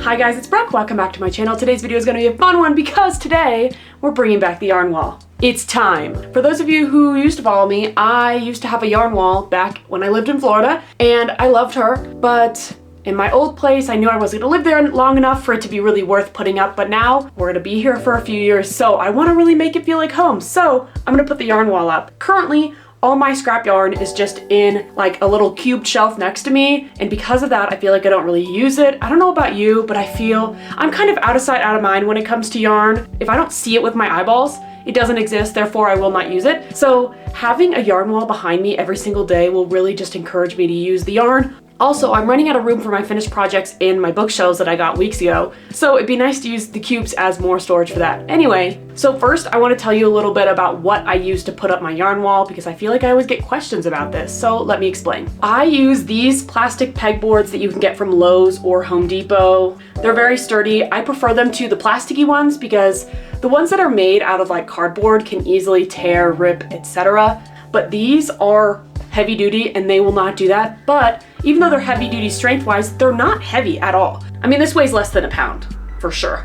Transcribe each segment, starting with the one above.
Hi guys, it's Brooke. Welcome back to my channel. Today's video is going to be a fun one because today we're bringing back the yarn wall. It's time. For those of you who used to follow me, I used to have a yarn wall back when I lived in Florida and I loved her, but in my old place, I knew I wasn't gonna live there long enough for it to be really worth putting up, but now we're gonna be here for a few years, so I wanna really make it feel like home. So I'm gonna put the yarn wall up. Currently, all my scrap yarn is just in like a little cubed shelf next to me, and because of that, I feel like I don't really use it. I don't know about you, but I feel I'm kind of out of sight, out of mind when it comes to yarn. If I don't see it with my eyeballs, it doesn't exist, therefore I will not use it. So having a yarn wall behind me every single day will really just encourage me to use the yarn. Also, I'm running out of room for my finished projects in my bookshelves that I got weeks ago, so it'd be nice to use the cubes as more storage for that. Anyway, so first I want to tell you a little bit about what I use to put up my yarn wall because I feel like I always get questions about this, so let me explain. I use these plastic pegboards that you can get from Lowe's or Home Depot. They're very sturdy. I prefer them to the plasticky ones because the ones that are made out of like cardboard can easily tear, rip, etc. But these are heavy duty and they will not do that. But even though they're heavy duty strength wise, they're not heavy at all. I mean, this weighs less than a pound for sure.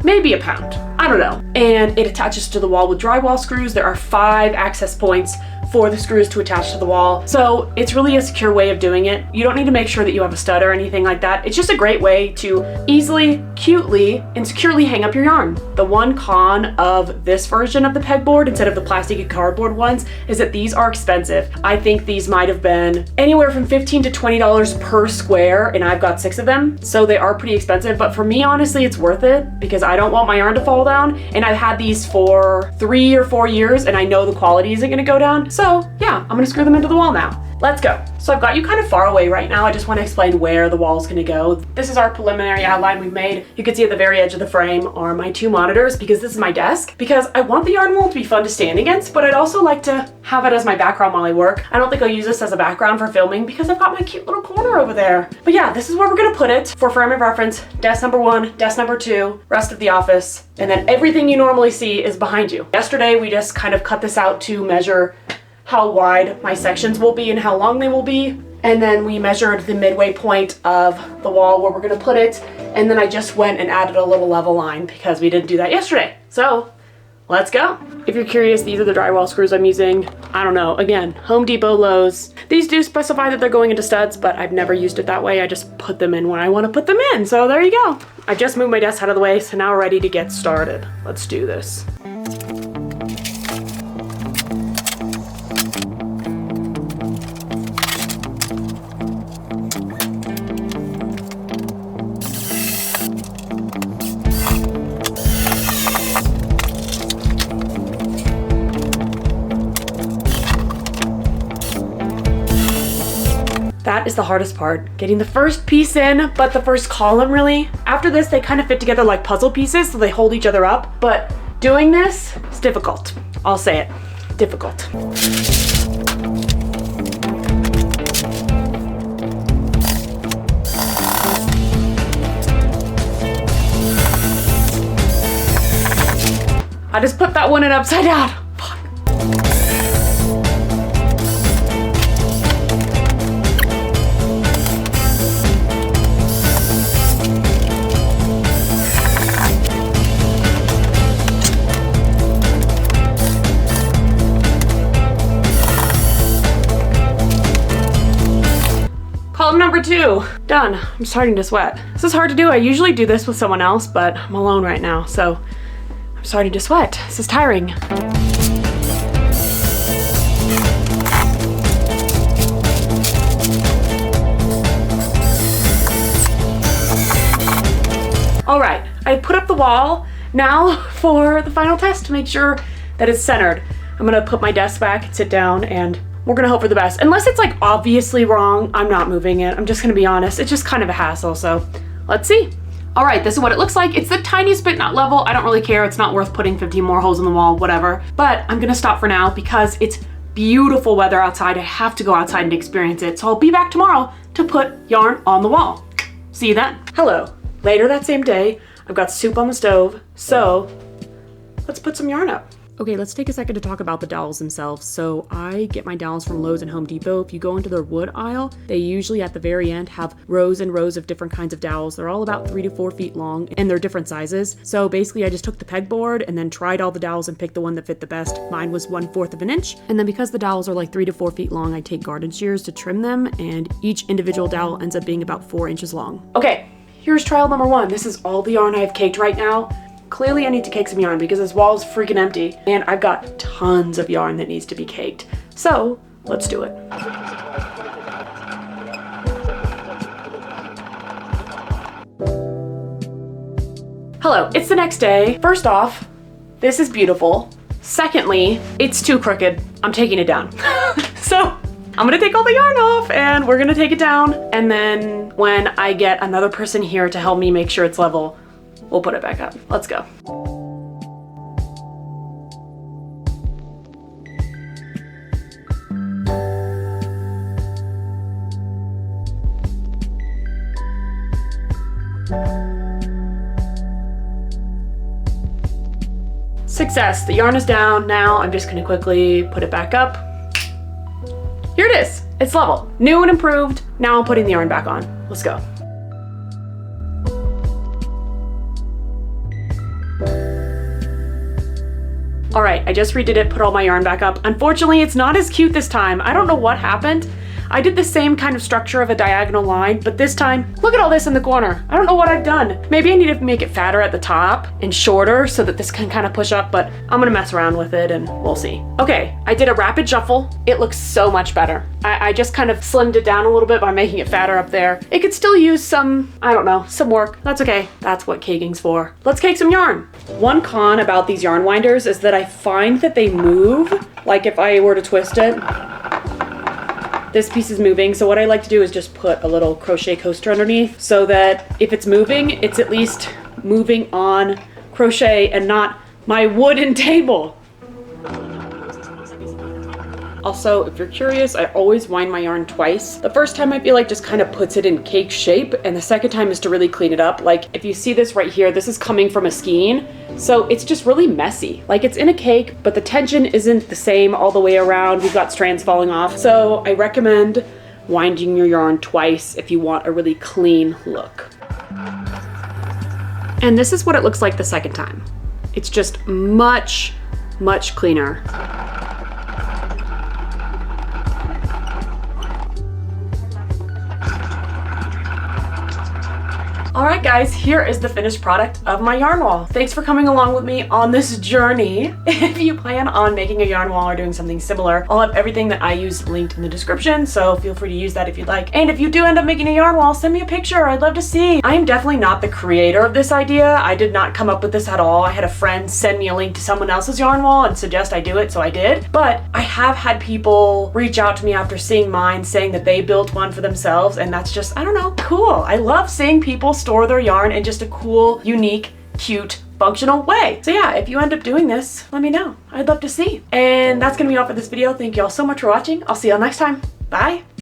Maybe a pound, I don't know. And it attaches to the wall with drywall screws. There are 5 access points for the screws to attach to the wall. So it's really a secure way of doing it. You don't need to make sure that you have a stud or anything like that. It's just a great way to easily, cutely, and securely hang up your yarn. The one con of this version of the pegboard instead of the plastic and cardboard ones is that these are expensive. I think these might have been anywhere from $15 to $20 per square, and I've got 6 of them. So they are pretty expensive, but for me, honestly, it's worth it because I don't want my yarn to fall down. And I've had these for 3 or 4 years and I know the quality isn't gonna go down. So yeah, I'm gonna screw them into the wall now. Let's go. So I've got you kind of far away right now. I just want to explain where the wall's gonna go. This is our preliminary outline we've made. You can see at the very edge of the frame are my 2 monitors because this is my desk. Because I want the yarn wall to be fun to stand against, but I'd also like to have it as my background while I work. I don't think I'll use this as a background for filming because I've got my cute little corner over there. But yeah, this is where we're gonna put it for frame of reference. Desk number 1, desk number 2, rest of the office, and then everything you normally see is behind you. Yesterday, we just kind of cut this out to measure how wide my sections will be and how long they will be. And then we measured the midway point of the wall where we're gonna put it. And then I just went and added a little level line because we didn't do that yesterday. So let's go. If you're curious, these are the drywall screws I'm using. I don't know, again, Home Depot, Lowe's. These do specify that they're going into studs, but I've never used it that way. I just put them in when I wanna put them in. So there you go. I just moved my desk out of the way, so now we're ready to get started. Let's do this. That is the hardest part, getting the first piece in, but the first column really. After this, they kind of fit together like puzzle pieces, so they hold each other up. But doing this is difficult. I'll say it, difficult. I just put that one in upside down. Fuck. Column number 2, done. I'm starting to sweat. This is hard to do. I usually do this with someone else, but I'm alone right now, so I'm starting to sweat. This is tiring. All right, I put up the wall. Now for the final test to make sure that it's centered. I'm gonna put my desk back and sit down and we're gonna hope for the best. Unless it's like obviously wrong, I'm not moving it. I'm just gonna be honest. It's just kind of a hassle, so let's see. All right, this is what it looks like. It's the tiniest bit not level. I don't really care. It's not worth putting 15 more holes in the wall, whatever. But I'm gonna stop for now because it's beautiful weather outside. I have to go outside and experience it. So I'll be back tomorrow to put yarn on the wall. See you then. Hello. Later that same day, I've got soup on the stove. So let's put some yarn up. Okay, let's take a second to talk about the dowels themselves. So I get my dowels from Lowe's and Home Depot. If you go into their wood aisle, they usually at the very end have rows and rows of different kinds of dowels. They're all about 3 to 4 feet long and they're different sizes. So basically I just took the pegboard and then tried all the dowels and picked the one that fit the best. Mine was 1/4 of an inch. And then because the dowels are like 3 to 4 feet long, I take garden shears to trim them, and each individual dowel ends up being about 4 inches long. Okay, here's trial number 1. This is all the yarn I have caked right now. Clearly I need to cake some yarn because this wall is freaking empty and I've got tons of yarn that needs to be caked. So let's do it. Hello, it's the next day. First off, this is beautiful. Secondly, it's too crooked. I'm taking it down. So I'm gonna take all the yarn off and we're gonna take it down. And then when I get another person here to help me make sure it's level, we'll put it back up. Let's go. Success, the yarn is down. Now I'm just gonna quickly put it back up. Here it is, it's level. New and improved. Now I'm putting the yarn back on. Let's go. All right, I just redid it, put all my yarn back up. Unfortunately, it's not as cute this time. I don't know what happened. I did the same kind of structure of a diagonal line, but this time, look at all this in the corner. I don't know what I've done. Maybe I need to make it fatter at the top and shorter so that this can kind of push up, but I'm gonna mess around with it and we'll see. Okay, I did a rapid shuffle. It looks so much better. I just kind of slimmed it down a little bit by making it fatter up there. It could still use some, I don't know, some work. That's okay. That's what caking's for. Let's cake some yarn. One con about these yarn winders is that I find that they move. Like if I were to twist it, this piece is moving. So what I like to do is just put a little crochet coaster underneath so that if it's moving, it's at least moving on crochet and not my wooden table. Also, if you're curious, I always wind my yarn twice. The first time I feel like just kind of puts it in cake shape, and the second time is to really clean it up. Like if you see this right here, this is coming from a skein, so it's just really messy. Like it's in a cake, but the tension isn't the same all the way around. We've got strands falling off. So I recommend winding your yarn twice if you want a really clean look. And this is what it looks like the second time. It's just much, much cleaner. All right guys, here is the finished product of my yarn wall. Thanks for coming along with me on this journey. If you plan on making a yarn wall or doing something similar, I'll have everything that I use linked in the description, so feel free to use that if you'd like. And if you do end up making a yarn wall, send me a picture, I'd love to see. I am definitely not the creator of this idea. I did not come up with this at all. I had a friend send me a link to someone else's yarn wall and suggest I do it, so I did. But I have had people reach out to me after seeing mine saying that they built one for themselves, and that's just, I don't know, cool. I love seeing people store their yarn in just a cool, unique, cute, functional way. So yeah, if you end up doing this, let me know. I'd love to see. And that's gonna be all for this video. Thank you all so much for watching. I'll see y'all next time. Bye.